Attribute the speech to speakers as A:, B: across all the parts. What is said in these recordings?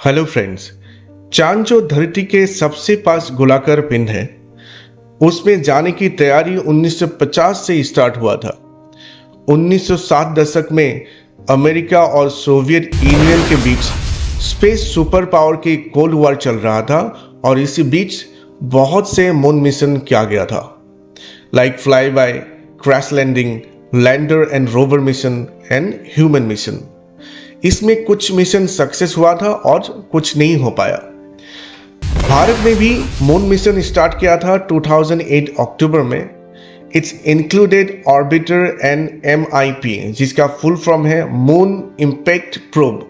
A: Hello friends. चांद जो धरती के सबसे पास गोलाकार पिंड है, उसमें जाने की तैयारी 1950 से स्टार्ट हुआ था। 1960 दशक में अमेरिका और सोवियत यूनियन के बीच स्पेस सुपर पावर की कोल्ड वॉर चल रहा था और इसी बीच बहुत से मून मिशन किया गया था, like flyby, crash landing, lander and rover mission and human mission. इसमें कुछ मिशन सक्सेस हुआ था और कुछ नहीं हो पाया। भारत ने भी मून मिशन स्टार्ट किया था 2008 अक्टूबर में। It's included orbiter and MIP, जिसका फुल फॉर्म है moon impact probe.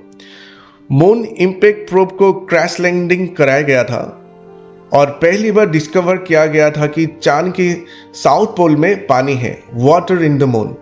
A: Moon impact probe को क्रैश लैंडिंग कराया गया था और पहली बार डिस्कवर किया गया था कि चांद के साउथ पोल में पानी है, वाटर इन द मून।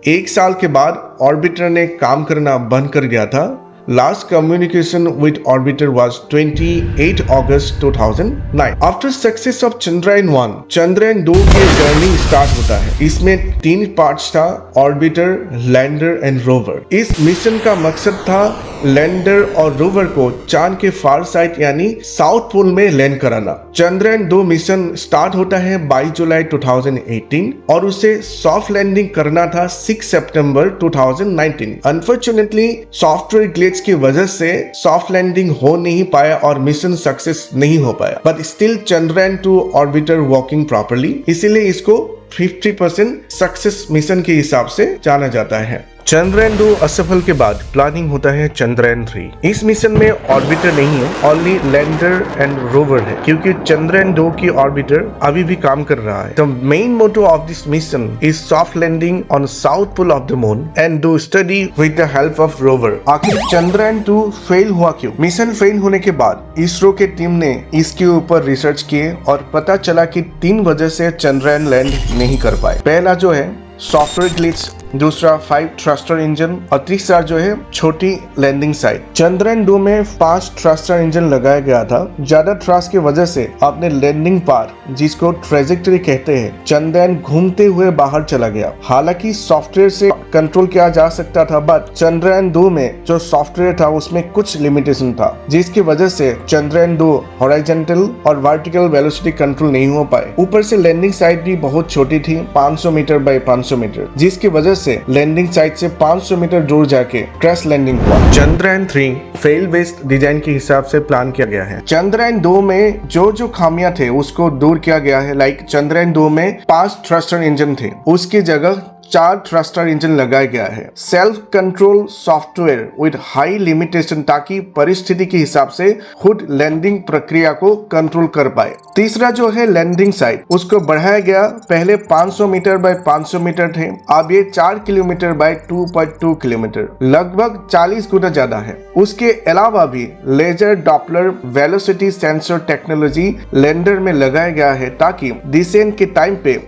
A: एक साल के बाद ऑर्बिटर ने काम करना बंद कर दिया था। Last communication with orbiter was 28 August 2009। After success of Chandrayaan 1, Chandrayaan 2 की जर्नी स्टार्ट होता है। इसमें 3 पार्ट्स था, ऑर्बिटर, लैंडर एंड रोवर। इस मिशन का मकसद था लैंडर और रोवर को चांद के फार साइड यानी साउथ पोल में लैंड कराना। चंद्रयान 2 मिशन स्टार्ट होता है 22 जुलाई 2018 और उसे सॉफ्ट लैंडिंग करना था 6 सितंबर 2019। अनफॉर्चुनेटली सॉफ्टवेयर ग्लिच की वजह से सॉफ्ट लैंडिंग हो नहीं पाया और मिशन सक्सेस नहीं हो पाया। But still Chandrayaan 2 orbiter working properly, इसीलिए इसको 50% सक्सेस मिशन के हिसाब से जाना जाता है। चंद्रयान 2 असफल के बाद प्लानिंग होता है चंद्रयान 3। इस मिशन में ऑर्बिटर नहीं है, ओनली लैंडर एंड रोवर है, क्योंकि चंद्रयान 2 की ऑर्बिटर अभी भी काम कर रहा है। The main motto of this mission is soft landing on south pole of the moon and do study with the help of rover. आखिर चंद्रयान 2 फेल हुआ क्यों? मिशन फेल होने के बाद इसरो के टीम ने इसके ऊपर रिसर्च किए और पता चला कि 3 वजह से चंद्रयान लैंड नहीं कर पाए। पहला जो है सॉफ्टवेयर ग्लिच, दूसरा 5 थ्रस्टर इंजन और तीसरा जो है छोटी लैंडिंग साइट। चंद्रयान 2 में 5 थ्रस्टर इंजन लगाया गया था। ज्यादा थ्रस्ट की वजह से अपने लैंडिंग पार, जिसको ट्रेजेक्टरी कहते हैं, चंद्रयान घूमते हुए बाहर चला गया। हालांकि सॉफ्टवेयर से कंट्रोल किया जा सकता था, बट चंद्रयान 2 में जो सॉफ्टवेयर था उसमें कुछ लिमिटेशन था, जिसकी वजह से चंद्रयान 2 हॉरिजॉन्टल और वर्टिकल वेलोसिटी कंट्रोल नहीं हो पाए। ऊपर से लैंडिंग साइट भी बहुत छोटी थी, 500 मीटर बाय 500 मीटर, जिसकी वजह से लैंडिंग साइट से 500 मीटर दूर जाके क्रैश लैंडिंग हुआ। चंद्रयान 3 फेल बेस्ड डिजाइन के हिसाब से प्लान किया गया है। चंद्रयान 2 में जो खामियां थे उसको दूर किया गया है। लाइक चंद्रयान 2 में 5 थ्रस्टर इंजन थे, उसकी जगह 4 थ्रस्टर इंजन लगाया गया है। Self control software with high limitation, ताकि परिस्थिति के हिसाब से खुद लैंडिंग प्रक्रिया को कंट्रोल कर पाए। तीसरा जो है लैंडिंग साइट, उसको बढ़ाया गया। पहले 500 मीटर बाय 500 मीटर थे, अब ये 4 किलोमीटर बाय 2.2 किलोमीटर, लगभग 40 गुना ज्यादा है। उसके अलावा भी laser Doppler velocity sensor technology lander में लगाया गया है, ताकि डिसेंट के टाइम पे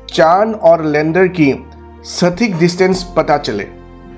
A: चांद और लैंडर की सटीक डिस्टेंस पता चले।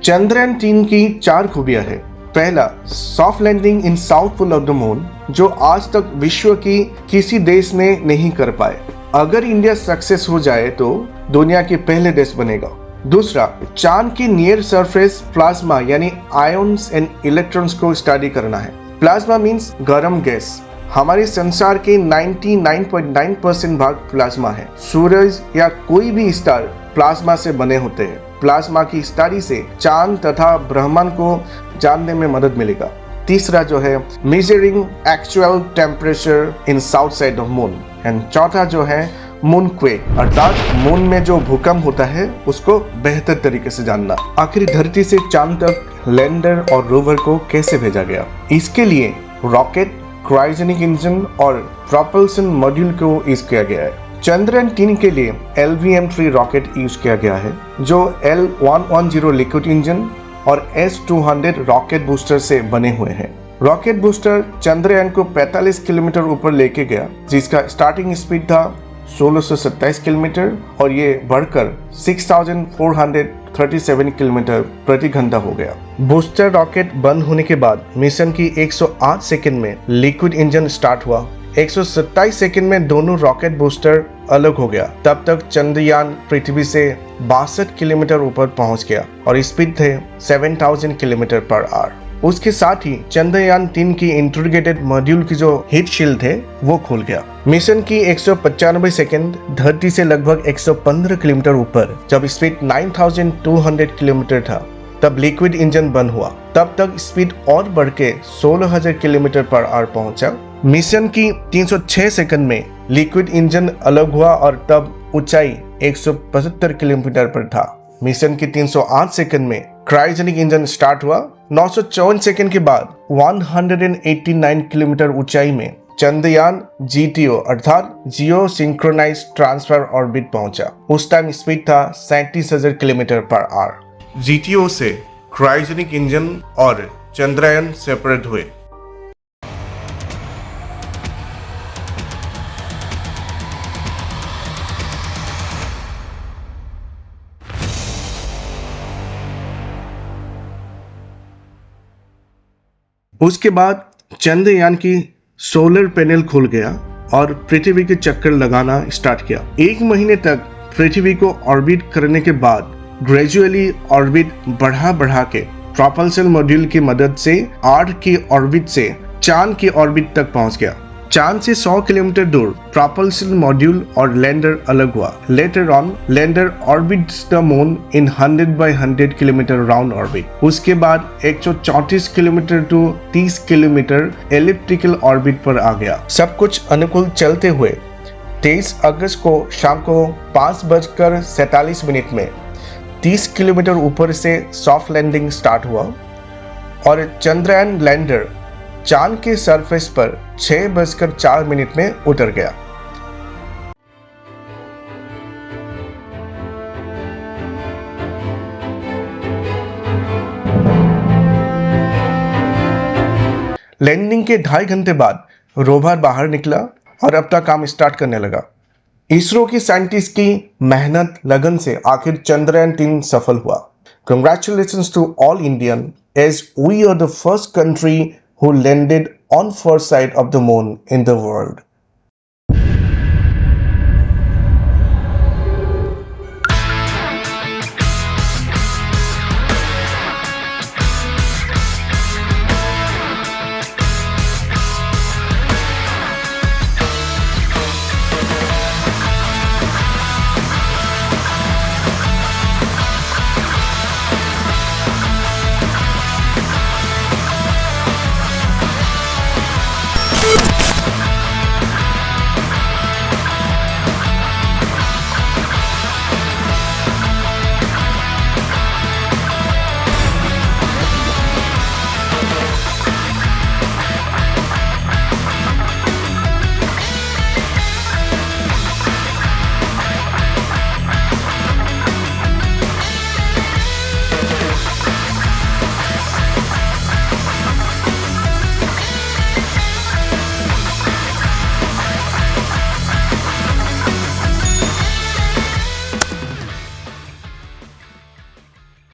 A: चंद्रयान 3 की 4 खूबियां है। पहला, soft landing in south pole of the moon, जो आज तक विश्व की किसी देश ने नहीं कर पाए। अगर इंडिया सक्सेस हो जाए तो दुनिया के पहले देश बनेगा। दूसरा, चांद के नियर सरफेस प्लाज्मा यानी आयंस एंड इलेक्ट्रॉन्स को स्टडी करना है। प्लाज्मा मीन्स गर्म गैस। हमारे संसार के 99.9% भाग प्लाज्मा है। सूरज या कोई भी स्टार प्लाज्मा से बने होते हैं। प्लाज्मा की स्टडी से चांद तथा ब्रह्मांड को जानने में मदद मिलेगा। तीसरा जो है measuring actual temperature in south side of moon. And चौथा जो है मून क्वेक, अर्थात मून में जो भूकंप होता है उसको बेहतर तरीके से जानना। आखिर धरती से चांद तक लैंडर और रोवर को कैसे भेजा गया? इसके लिए रॉकेट, क्रायोजेनिक इंजन और प्रोपल्सन मॉड्यूल को यूज किया गया है। चंद्रयान 3 के लिए LVM-3 रॉकेट यूज किया गया है, जो L110 लिक्विड इंजन और S200 रॉकेट बूस्टर से बने हुए हैं। रॉकेट बूस्टर चंद्रयान को 45 किलोमीटर ऊपर लेके गया, जिसका स्टार्टिंग स्पीड था 1627 किलोमीटर और ये बढ़कर 6437 किलोमीटर प्रति घंटा हो गया। बूस्टर रॉकेट बंद होने के बाद मिशन की 108 सेकंड में लिक्विड इंजन स्टार्ट हुआ। 127 सेकंड में दोनों रॉकेट बूस्टर अलग हो गया। तब तक चंद्रयान पृथ्वी से 62 किलोमीटर ऊपर पहुंच गया और स्पीड थे 7000 किलोमीटर पर आवर। उसके साथ ही चंद्रयान 3 की इंटीग्रेटेड मॉड्यूल की जो हीट शील्ड थे वो खुल गया। मिशन की 195 सेकंड धरती से लगभग 115 किलोमीटर ऊपर जब स्पीड 9200 किलोमीटर था तब लिक्विड इंजन बंद हुआ। तब तक स्पीड और बढ़ के 16,000 किलोमीटर पर आवर पहुंचा। मिशन की 306 सेकंड में लिक्विड इंजन अलग हुआ और तब ऊंचाई 175 किलोमीटर पर था। मिशन की 308 सेकंड में क्रायोजेनिक इंजन स्टार्ट हुआ। 954 सेकंड के बाद 189 किलोमीटर ऊंचाई में चंद्रयान GTO अर्थात जियो सिंक्रोनाइज ट्रांसफर ऑर्बिट पहुंचा। उस टाइम स्पीड था 37,000 किलोमीटर पर आवर। GTO से क्रायोजेनिक इंजन और चंद्रयान सेपरेट हुए। उसके बाद चंद्रयान की सोलर पैनल खुल गया और पृथ्वी के चक्कर लगाना स्टार्ट किया। 1 महीने तक पृथ्वी को ऑर्बिट करने के बाद ग्रेजुअली ऑर्बिट बढ़ा के प्रोपल्शन मॉड्यूल की मदद से अर्थ की ऑर्बिट से चांद की ऑर्बिट तक पहुंच गया। चांद से 100 किलोमीटर दूर प्रोपल्शन मॉड्यूल और लैंडर अलग हुआ। Later on lander orbits the moon in 100 by 100 kilometre round orbit. उसके बाद 134 kilometre to 30 kilometre elliptical orbit पर आ गया। सब कुछ अनुकूल चलते हुए 23 अगस्त को शाम को 5:47 में 30 किलोमीटर ऊपर से सॉफ्ट लैंडिंग स्टार्ट हुआ और चंद्रयान लैंडर चांद के सरफेस पर 6:04 में उतर गया। लैंडिंग के 2.5 घंटे बाद रोवर बाहर निकला और अपना काम स्टार्ट करने लगा। इसरो की साइंटिस्ट की मेहनत लगन से आखिर चंद्रयान 3 सफल हुआ। Congratulations to all Indian as we are the first country who landed on first side of the moon in the world.